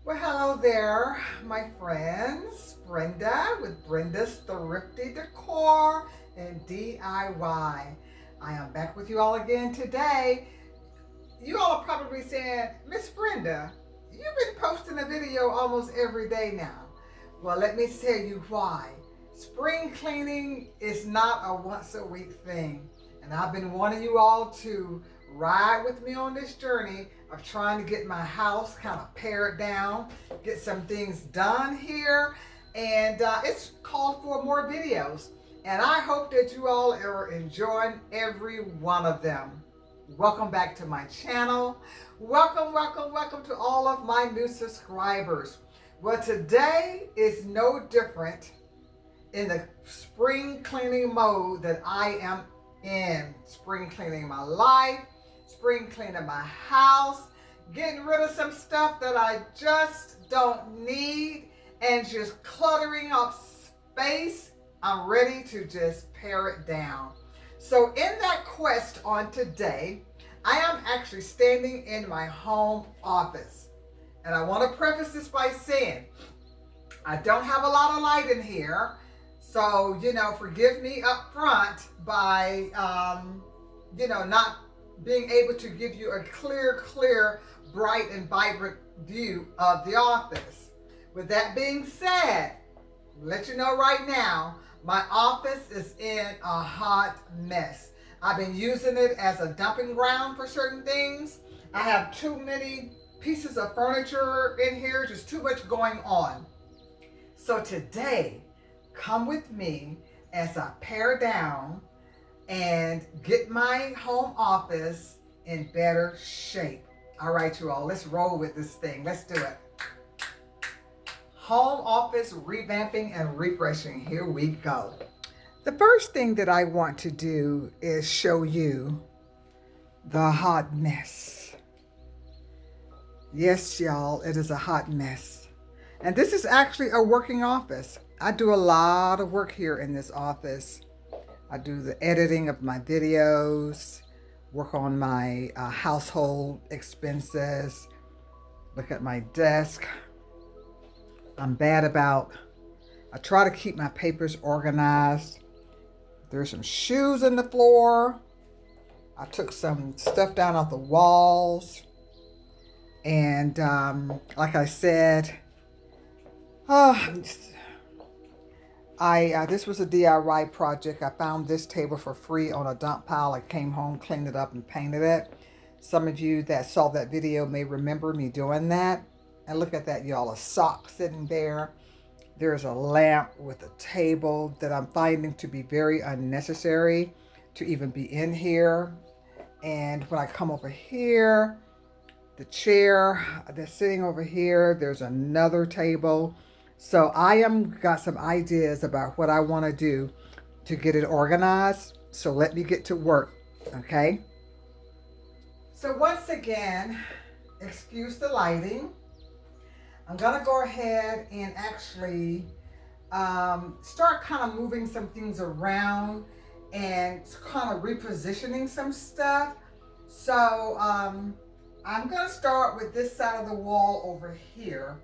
Well, hello there, my friends. Brenda with Brenda's Thrifty Decor and DIY. I am back with you all again today. You all are probably saying, Miss Brenda, you've been posting a video almost every day now. Well, let me tell you why. Spring cleaning is not a once a week thing. And I've been wanting you all to ride with me on this journey of trying to get my house kind of pared down, get some things done here, and it's called for more videos. And I hope that you all are enjoying every one of them. Welcome back to my channel. Welcome to all of my new subscribers. Well, today is no different in the spring cleaning mode that I am in. Spring cleaning my life, spring cleaning my house, getting rid of some stuff that I just don't need, and just cluttering up space. I'm ready to just pare it down. So in that quest on today, I am actually standing in my home office. And I want to preface this by saying, I don't have a lot of light in here. So, forgive me up front by, not being able to give you a clear, bright and vibrant view of the office. With that being said, let you know right now, my office is in a hot mess. I've been using it as a dumping ground for certain things. I have too many pieces of furniture in here, just too much going on. So today, come with me as I pare down and get my home office in better shape. All right, you all, let's roll with this thing. Let's do it. Home office revamping and refreshing. Here we go. The first thing that I want to do is show you the hot mess. Yes, y'all, it is a hot mess. And this is actually a working office. I do a lot of work here in this office. I do the editing of my videos, work on my household expenses, look at my desk. I'm bad about, I try to keep my papers organized. There's some shoes on the floor. I took some stuff down off the walls. And like I said, this was a DIY project. I found this table for free on a dump pile. I came home, cleaned it up, and painted it. Some of you that saw that video may remember me doing that. And look at that, y'all, a sock sitting there. There's a lamp with a table that I'm finding to be very unnecessary to even be in here. And when I come over here, the chair that's sitting over here, there's another table. So I got some ideas about what I want to do to get it organized. So let me get to work, okay? So once again, excuse the lighting. I'm gonna go ahead and actually start kind of moving some things around and kind of repositioning some stuff. So I'm gonna start with this side of the wall over here.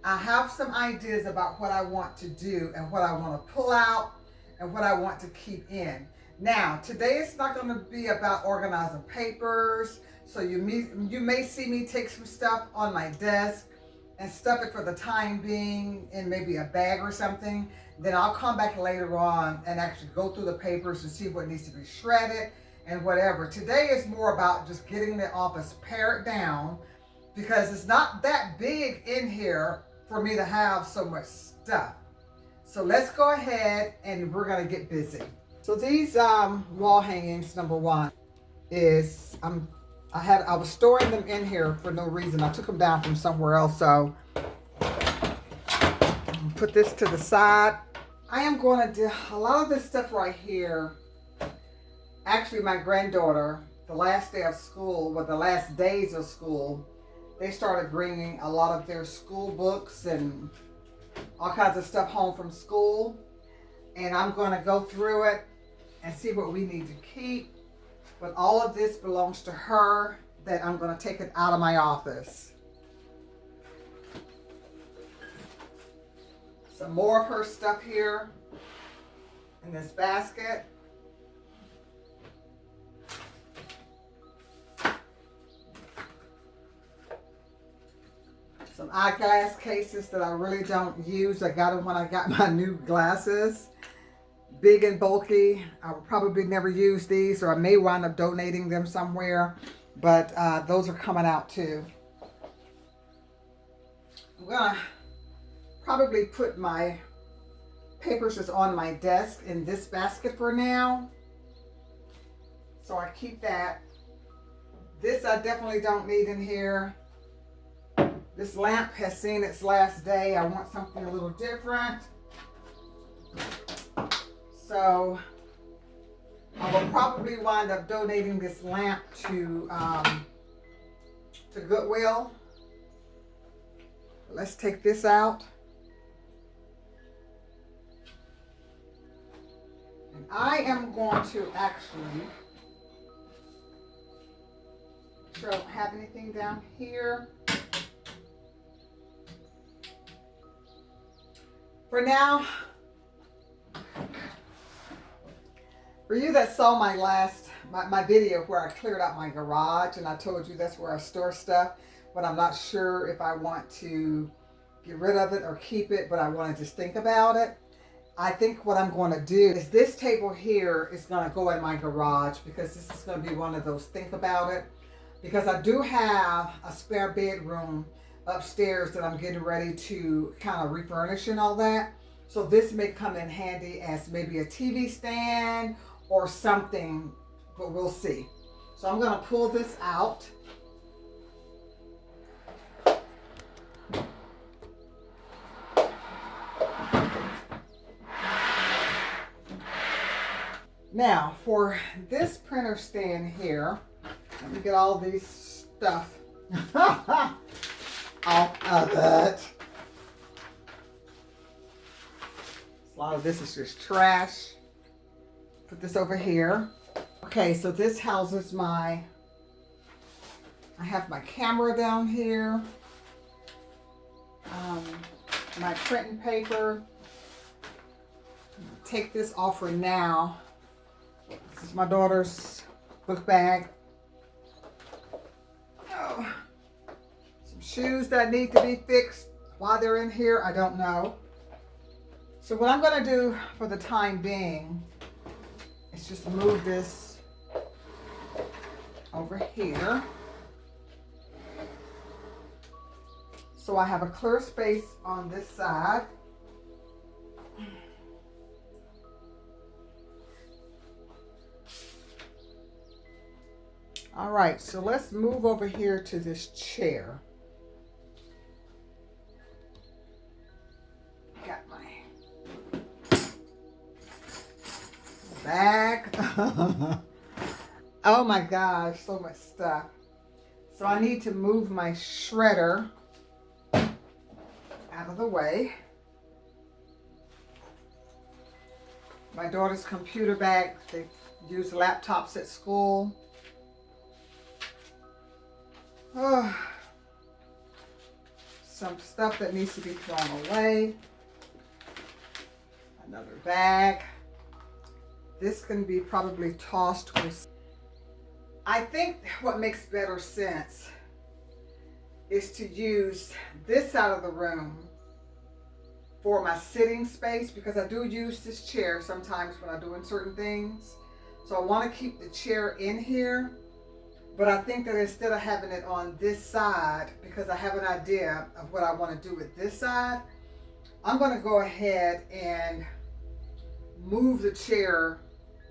I have some ideas about what I want to do and what I want to pull out and what I want to keep in. Now, today it's not going to be about organizing papers. So you may see me take some stuff on my desk and stuff it for the time being in maybe a bag or something. Then I'll come back later on and actually go through the papers and see what needs to be shredded and whatever. Today is more about just getting the office pared down because it's not that big in here for me to have so much stuff. So let's go ahead and we're gonna get busy. So these wall hangings, number one, is I was storing them in here for no reason. I took them down from somewhere else, so put this to the side. I am going to do a lot of this stuff right here. Actually, my granddaughter, the last day of school, the last days of school, they started bringing a lot of their school books and all kinds of stuff home from school. And I'm going to go through it and see what we need to keep. But all of this belongs to her, that I'm going to take it out of my office. some more of her stuff here in this basket. Some eyeglass cases that I really don't use. I got them when I got my new glasses. Big and bulky. I will probably never use these, or I may wind up donating them somewhere. But those are coming out too. I'm going to probably put my papers just on my desk in this basket for now. So I keep that. This I definitely don't need in here. This lamp has seen its last day. I want something a little different. So I will probably wind up donating this lamp to Goodwill. Let's take this out. And I am going to actually, don't have anything down here. For now, for you that saw my last, my video where I cleared out my garage and I told you that's where I store stuff, but I'm not sure if I want to get rid of it or keep it, but I want to just think about it. I think what I'm going to do is this table here is going to go in my garage because this is going to be one of those think about it. Because I do have a spare bedroom upstairs that I'm getting ready to kind of refurnish and all that. So this may come in handy as maybe a TV stand or something, but we'll see. So I'm going to pull this out. Now for this printer stand here, let me get all these stuff out of it. A lot of this is just trash. Put this over here. Okay, so this houses I have my camera down here. My printing paper. Take this off for now. This is my daughter's book bag. Oh, some shoes that need to be fixed while they're in here. I don't know. So what I'm going to do for the time being is just move this over here. So I have a clear space on this side. All right, so let's move over here to this chair. Got my bag. Oh my gosh, so much stuff. So I need to move my shredder out of the way. My daughter's computer bag, they use laptops at school. Oh, some stuff that needs to be thrown away. Another bag. This can be probably tossed with. I think what makes better sense is to use this side of the room for my sitting space, because I do use this chair sometimes when I'm doing certain things. So I want to keep the chair in here. But I think that instead of having it on this side, because I have an idea of what I want to do with this side, I'm going to go ahead and move the chair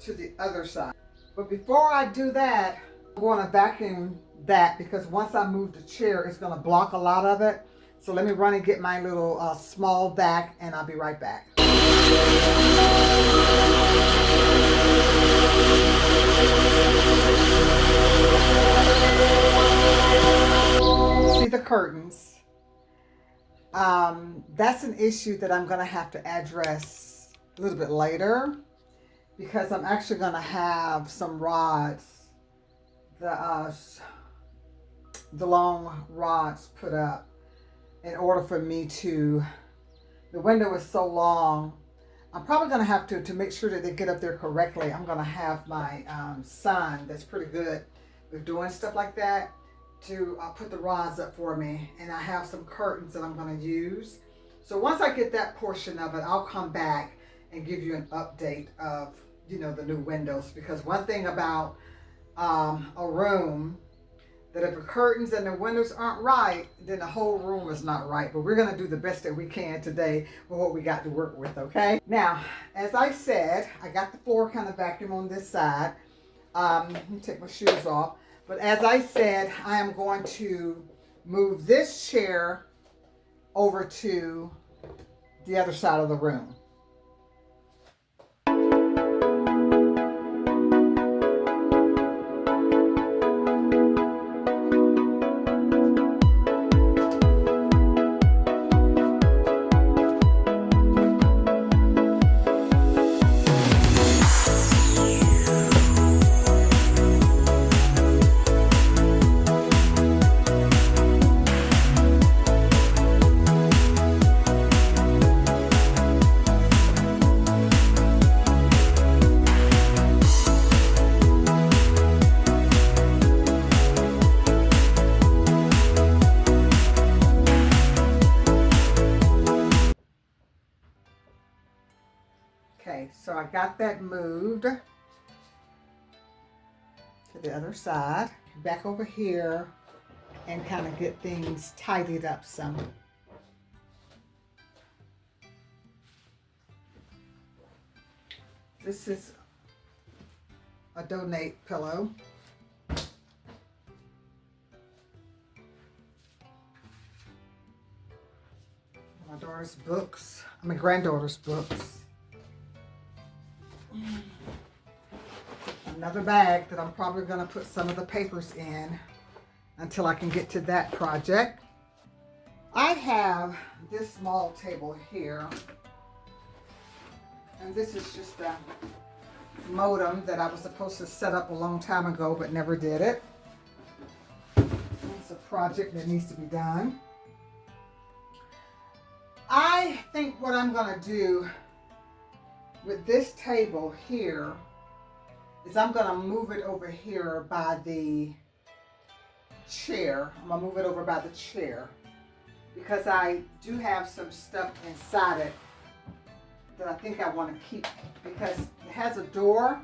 to the other side. But before I do that, I'm going to vacuum that, because once I move the chair, it's going to block a lot of it. So let me run and get my little small vac, and I'll be right back. See the curtains. That's an issue that I'm going to have to address a little bit later, because I'm actually going to have some rods, the long rods put up in order for me to The window is so long. I'm probably going to have to make sure that they get up there correctly. I'm going to have my son that's pretty good with doing stuff like that to put the rods up for me. And I have some curtains that I'm going to use. So once I get that portion of it, I'll come back and give you an update of, you know, the new windows. Because one thing about a room, that if the curtains and the windows aren't right, then the whole room is not right. But we're going to do the best that we can today with what we got to work with, okay? Now, as I said, I got the floor kind of vacuum on this side. Let me take my shoes off. But as I said, I am going to move this chair over to the other side of the room. Okay, so I got that moved to the other side. Back over here and kind of get things tidied up some. This is a donate pillow. My daughter's books, my granddaughter's books. Another bag that I'm probably going to put some of the papers in until I can get to that project. I have this small table here, and this is just a modem that I was supposed to set up a long time ago but never did it. It's a project that needs to be done. I think what I'm going to do with this table here is I'm going to move it over here by the chair. I'm going to move it over by the chair because I do have some stuff inside it that I think I want to keep because it has a door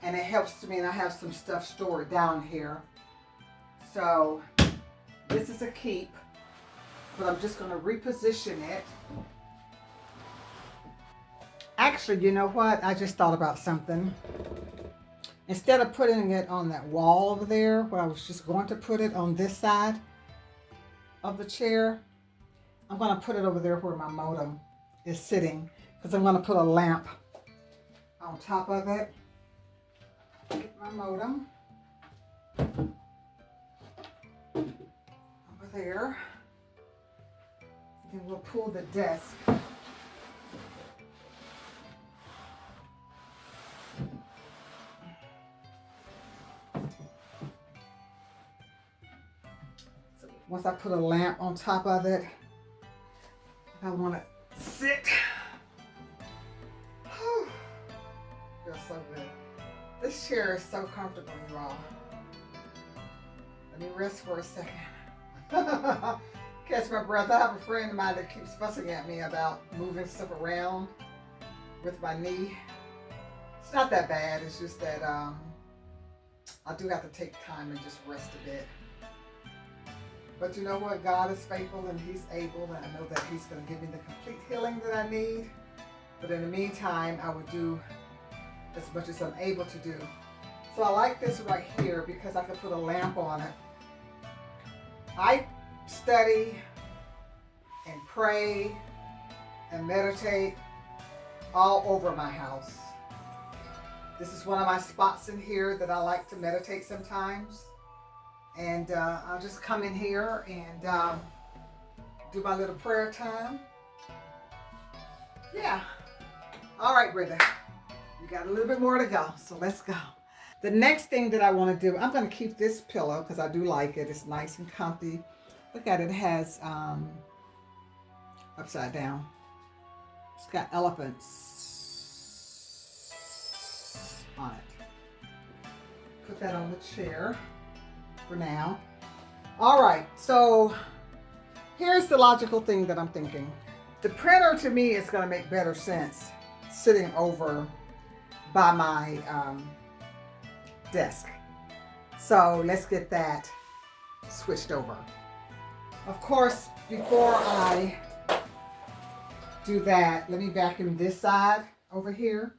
and it helps me, and I have some stuff stored down here. So this is a keep, but I'm just going to reposition it. Actually, you know what? I just thought about something. Instead of putting it on that wall over there, where I was just going to put it on this side of the chair, I'm going to put it over there where my modem is sitting, because I'm going to put a lamp on top of it. Get my modem over there. Then we'll pull the desk. Once I put a lamp on top of it, I want to sit. Whew. Feels so good. This chair is so comfortable, you all. Let me rest for a second. Catch my breath. I have a friend of mine that keeps fussing at me about moving stuff around with my knee. It's not that bad. It's just that I do have to take time and just rest a bit. But you know what? God is faithful and He's able, and I know that He's going to give me the complete healing that I need. But in the meantime, I will do as much as I'm able to do. So I like this right here because I can put a lamp on it. I study and pray and meditate all over my house. This is one of my spots in here that I like to meditate sometimes. And I'll just come in here and do my little prayer time. Yeah. All right, Brenda. You got a little bit more to go, so let's go. The next thing that I want to do, I'm going to keep this pillow because I do like it. It's nice and comfy. Look at it. It has upside down. It's got elephants on it. Put that on the chair for now. All right, so here's the logical thing that I'm thinking. The printer to me is going to make better sense sitting over by my desk. So let's get that switched over. Of course, before I do that, let me vacuum this side over here.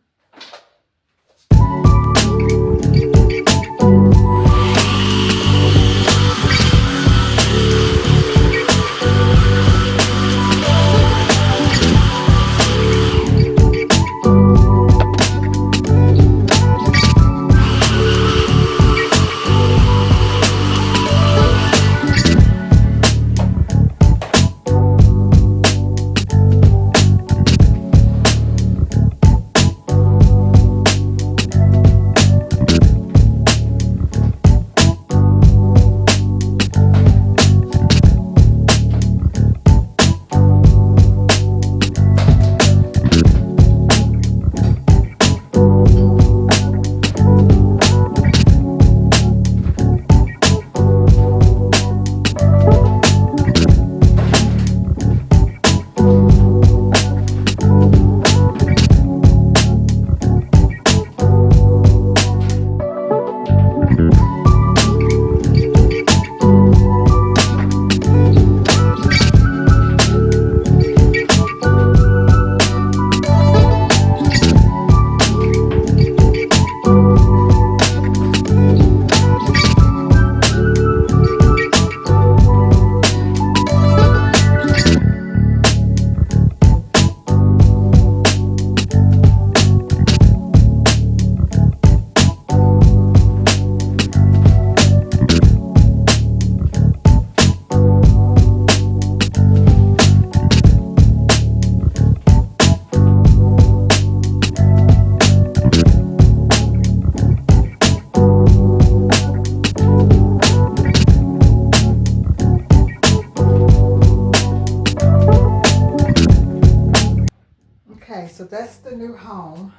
Okay, so that's the new home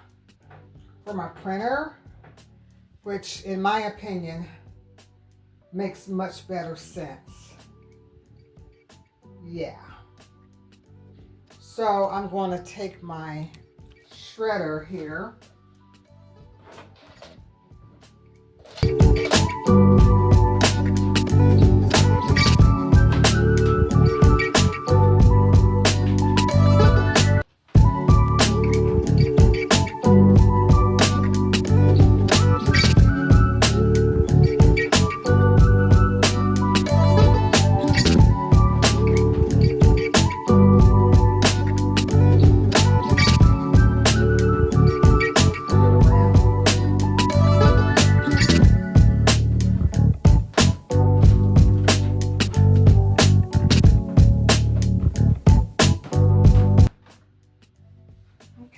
for my printer, which in my opinion makes much better sense. Yeah. So I'm going to take my shredder here.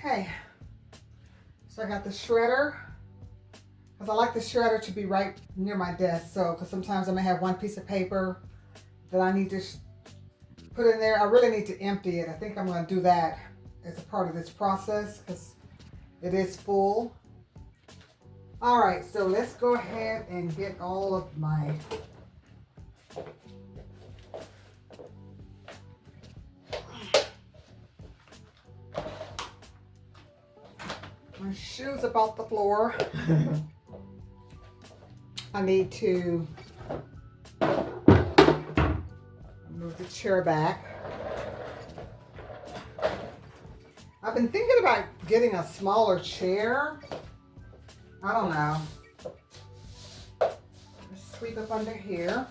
Okay, so I got the shredder, because I like the shredder to be right near my desk. So, because sometimes I may have one piece of paper that I need to put in there. I really need to empty it. I think I'm going to do that as a part of this process because it is full. All right, so let's go ahead and get all of my shoes about the floor. I need to move the chair back. I've been thinking about getting a smaller chair. I don't know. Let's sweep up under here.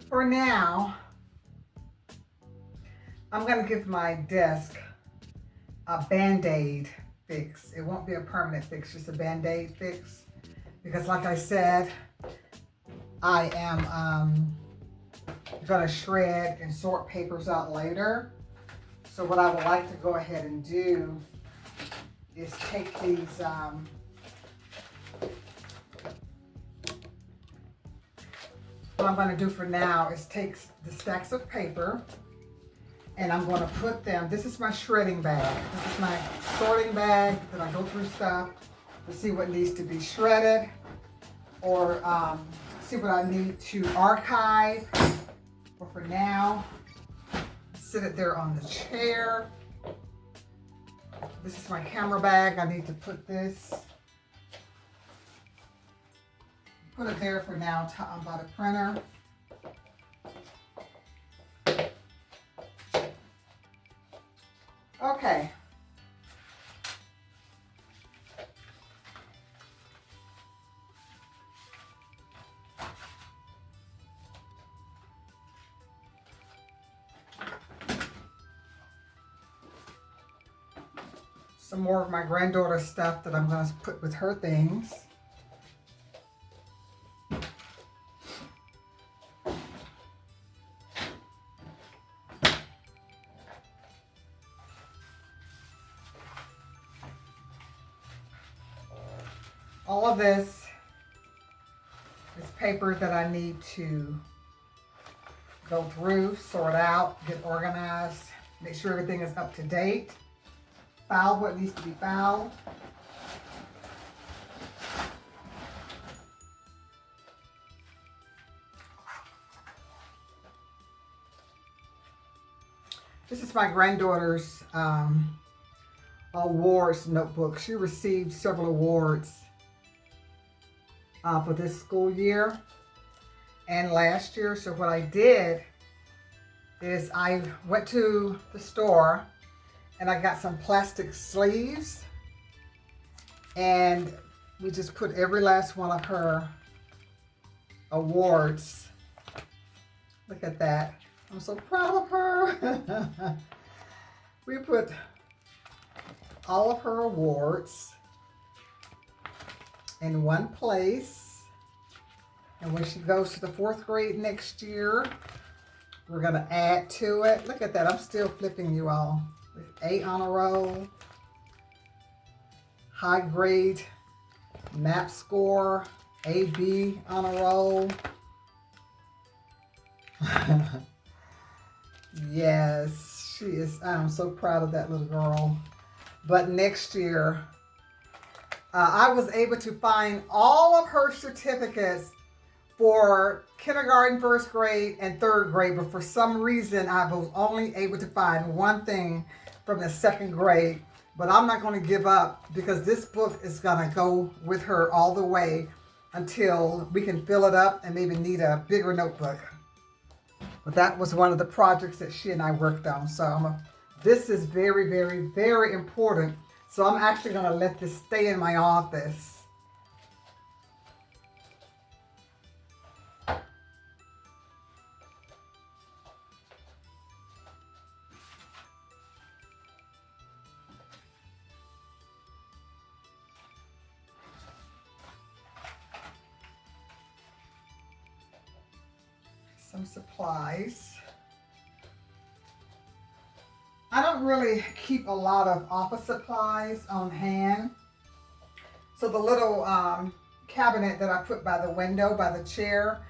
For now, I'm going to give my desk a Band-Aid fix. It won't be a permanent fix, just a Band-Aid fix. Because like I said, I am going to shred and sort papers out later. So what I would like to go ahead and do is take these what I'm going to do for now is take the stacks of paper and I'm going to put them, this is my shredding bag. This is my sorting bag that I go through stuff to see what needs to be shredded or see what I need to archive. But for now, sit it there on the chair. This is my camera bag. I need to put this, put it there for now by the printer. Okay. Some more of my granddaughter's stuff that I'm going to put with her things. All of this is paper that I need to go through, sort out, get organized, make sure everything is up to date, file what needs to be filed. This is my granddaughter's awards notebook. She received several awards for this school year and last year. So what I did is I went to the store and I got some plastic sleeves and we just put every last one of her awards. Look at that. I'm so proud of her. We put all of her awards in one place. And when she goes to the 4th grade next year, we're going to add to it. Look at that. I'm still flipping you all. A honor roll, high grade, MAP score, AB honor roll. Yes, she is. I'm so proud of that little girl. But next year, I was able to find all of her certificates for kindergarten, 1st grade, and 3rd grade. But for some reason, I was only able to find one thing from the 2nd grade. But I'm not going to give up because this book is going to go with her all the way until we can fill it up and maybe need a bigger notebook. But that was one of the projects that she and I worked on. So this is very, very, very important. So I'm actually going to let this stay in my office. Some supplies. I don't really keep a lot of office supplies on hand. So the little cabinet that I put by the window, by the chair,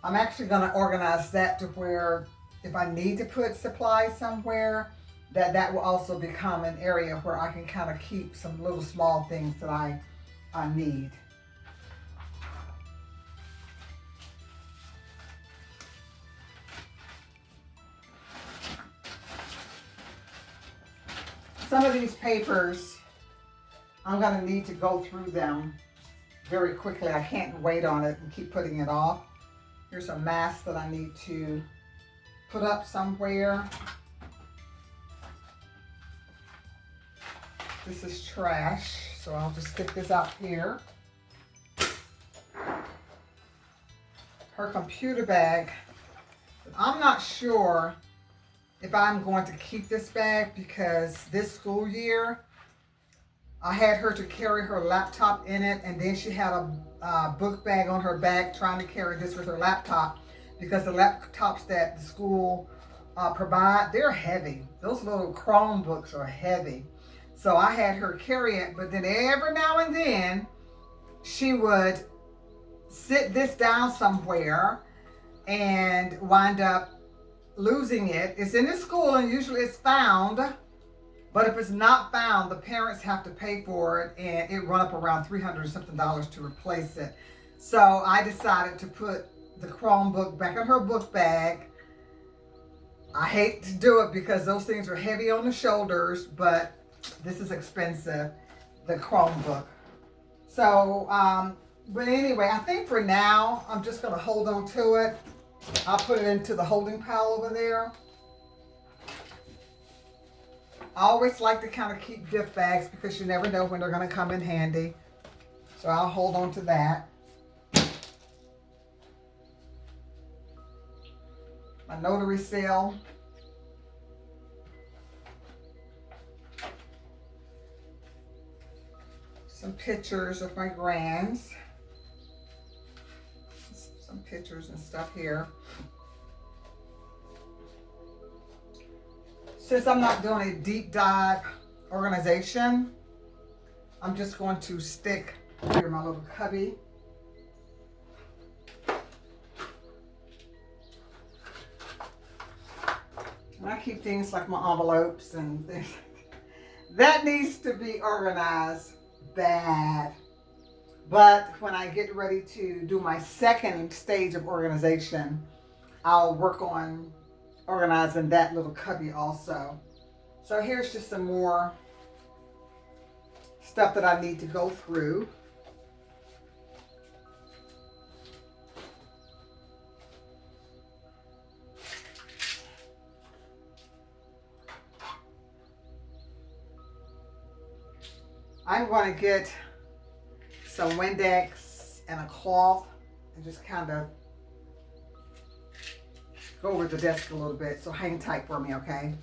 I'm actually going to organize that to where if I need to put supplies somewhere, that will also become an area where I can kind of keep some little small things that I need. Some of these papers, I'm going to need to go through them very quickly. I can't wait on it and keep putting it off. Here's a mask that I need to put up somewhere. This is trash, so I'll just stick this out here. Her computer bag. I'm not sure if I'm going to keep this bag because this school year I had her to carry her laptop in it, and then she had a book bag on her back trying to carry this with her laptop because the laptops that the school provide, they're heavy. Those little Chromebooks are heavy. So I had her carry it, but then every now and then she would sit this down somewhere and wind up losing it. It's in the school and usually it's found, but if it's not found, the parents have to pay for it, and it run up around $300 something to replace it. So I decided to put the Chromebook back in her book bag. I hate to do it because those things are heavy on the shoulders, but this is expensive, the Chromebook. So, but anyway, I think for now, I'm just going to hold on to it. I'll put it into the holding pile over there. I always like to kind of keep gift bags because you never know when they're going to come in handy. So I'll hold on to that. My notary seal. Some pictures of my grands. Some pictures and stuff here. Since I'm not doing a deep dive organization, I'm just going to stick here my little cubby. And I keep things like my envelopes and things. That needs to be organized bad. But when I get ready to do my second stage of organization, I'll work on organizing that little cubby also. So here's just some more stuff that I need to go through. I'm going to get some Windex and a cloth and just kind of go over the desk a little bit. So hang tight for me, okay?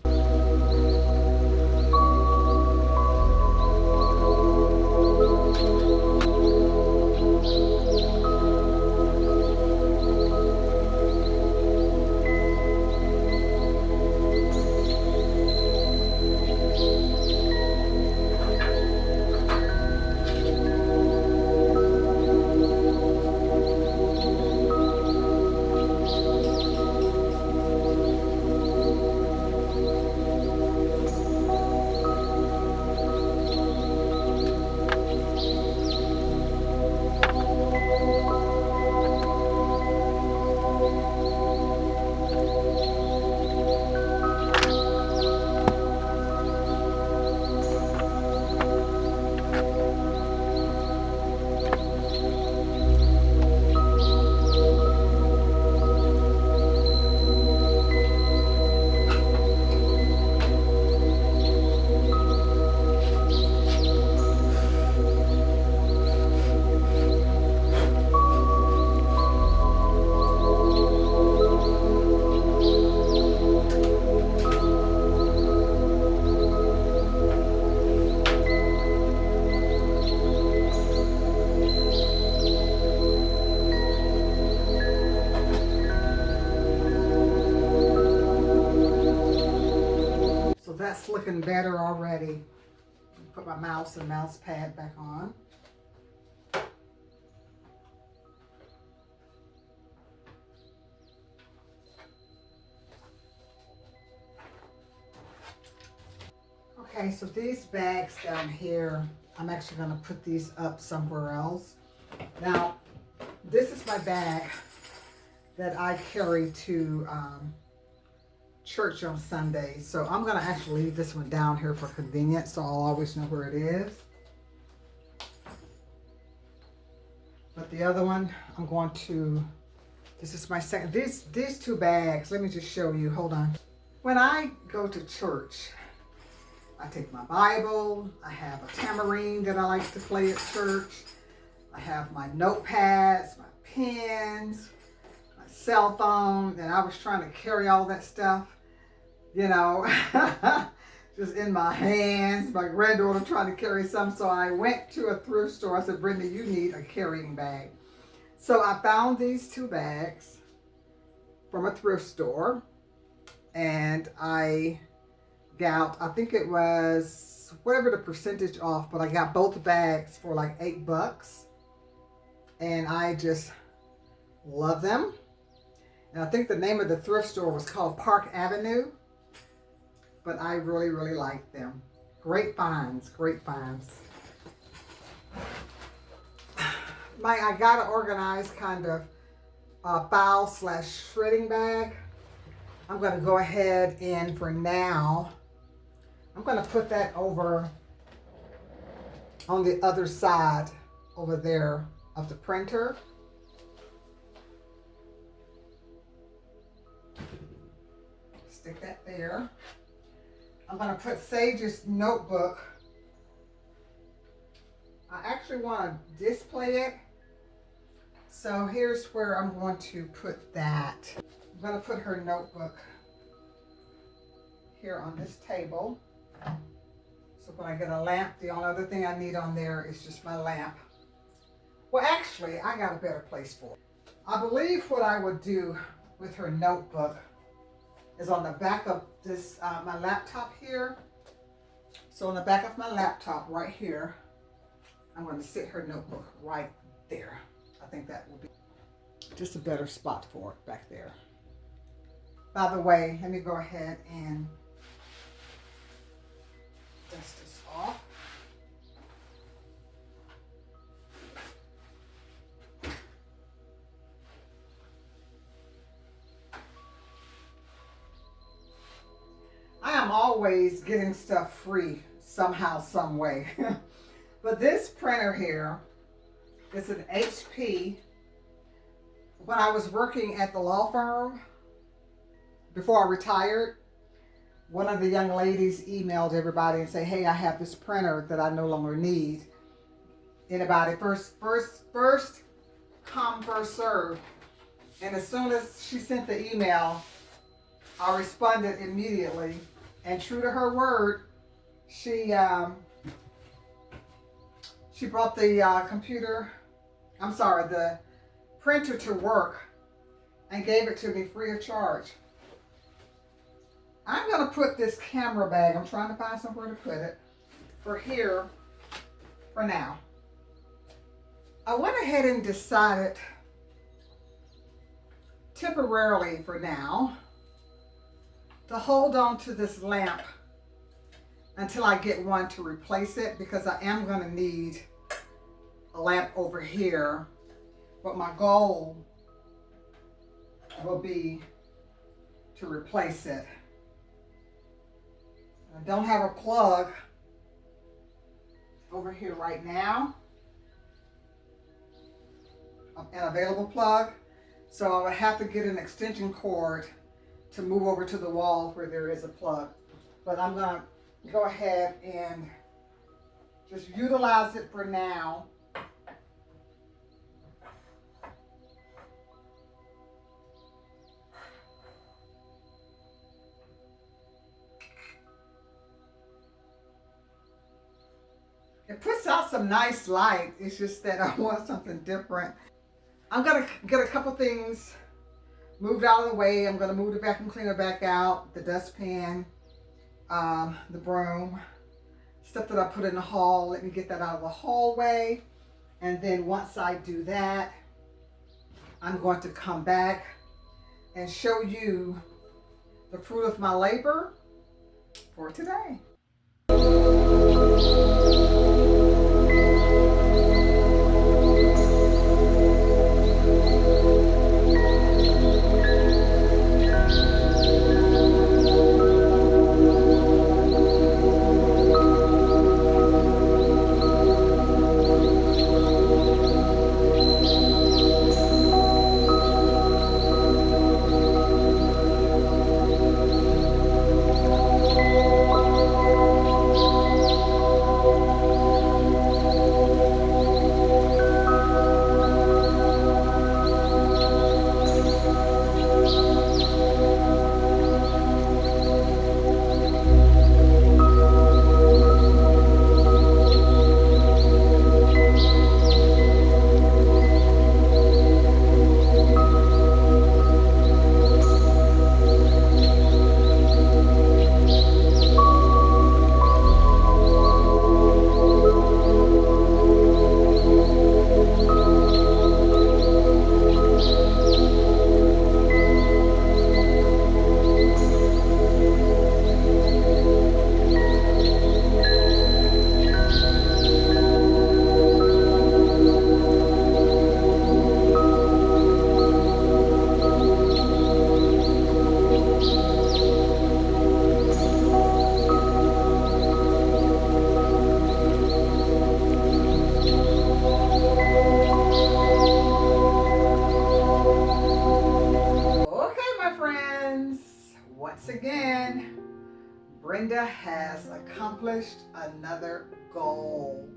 That's looking better already. Put my mouse and mouse pad back on. Okay, so these bags down here, I'm actually going to put these up somewhere else. Now, this is my bag that I carry to church on Sunday. So I'm going to actually leave this one down here for convenience, so I'll always know where it is. But the other one, I'm going to, this is my second, these two bags, let me just show you, hold on. When I go to church, I take my Bible, I have a tambourine that I like to play at church, I have my notepads, my pens, my cell phone, and I was trying to carry all that stuff, you know, just in my hands. My granddaughter trying to carry some, so I went to a thrift store. I said, Brenda, you need a carrying bag. So I found these two bags from a thrift store, and I got, I think it was whatever the percentage off, but I got both bags for like $8, and I just love them. And I think the name of the thrift store was called Park Avenue, but I really, really like them. Great finds, great finds. I got an organized kind of file / shredding bag. I'm going to go ahead and for now, I'm going to put that over on the other side over there of the printer. Stick that there. I'm going to put Sage's notebook. I actually want to display it. So here's where I'm going to put that. I'm going to put her notebook here on this table. So when I get a lamp, the only other thing I need on there is just my lamp. Well, actually, I got a better place for it. I believe what I would do with her notebook is on the back of this, my laptop here. So on the back of my laptop right here, I'm going to sit her notebook right there. I think that will be just a better spot for it back there. By the way, let me go ahead and dust this off. I am always getting stuff free somehow, some way. But this printer here is an HP. When I was working at the law firm, before I retired, one of the young ladies emailed everybody and say, hey, I have this printer that I no longer need. Anybody, first come, first serve. And as soon as she sent the email, I responded immediately. And true to her word, she brought the the printer to work and gave it to me free of charge. I'm going to put this camera bag, I'm trying to find somewhere to put it, for here for now. I went ahead and decided temporarily for now to hold on to this lamp until I get one to replace it, because I am going to need a lamp over here. But my goal will be to replace it. I don't have a plug over here right now, an available plug, so I would have to get an extension cord to move over to the wall where there is a plug. But I'm going to go ahead and just utilize it for now. It puts out some nice light. It's just that I want something different. I'm going to get a couple things moved out of the way. I'm going to move the vacuum cleaner back out, the dustpan, the broom, stuff that I put in the hall. Let me get that out of the hallway. And then once I do that, I'm going to come back and show you the fruit of my labor for today. once again, Brenda has accomplished another goal.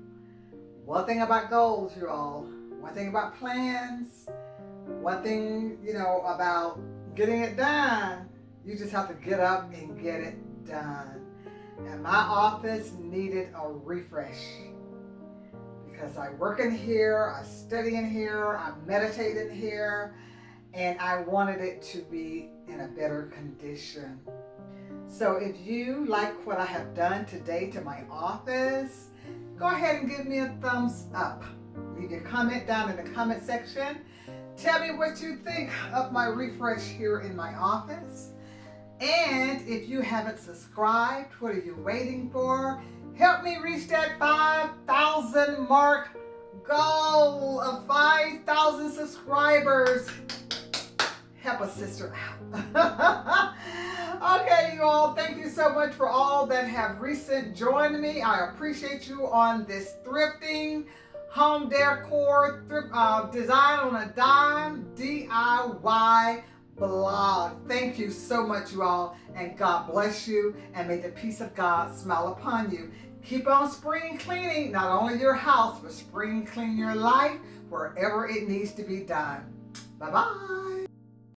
One thing about goals, you all, one thing about plans, one thing, about getting it done, you just have to get up and get it done. And my office needed a refresh because I work in here, I study in here, I meditate in here, and I wanted it to be in a better condition. So if you like what I have done today to my office, go ahead and give me a thumbs up. Leave your comment down in the comment section. Tell me what you think of my refresh here in my office. And if you haven't subscribed, what are you waiting for? Help me reach that 5,000 mark goal of 5,000 subscribers. Help a sister out. Okay, you all, thank you so much for all that have recent joined me. I appreciate you on this thrifting, home decor, design on a dime, DIY blog. Thank you so much, you all, and God bless you, and may the peace of God smile upon you. Keep on spring cleaning, not only your house, but spring clean your life wherever it needs to be done. Bye-bye.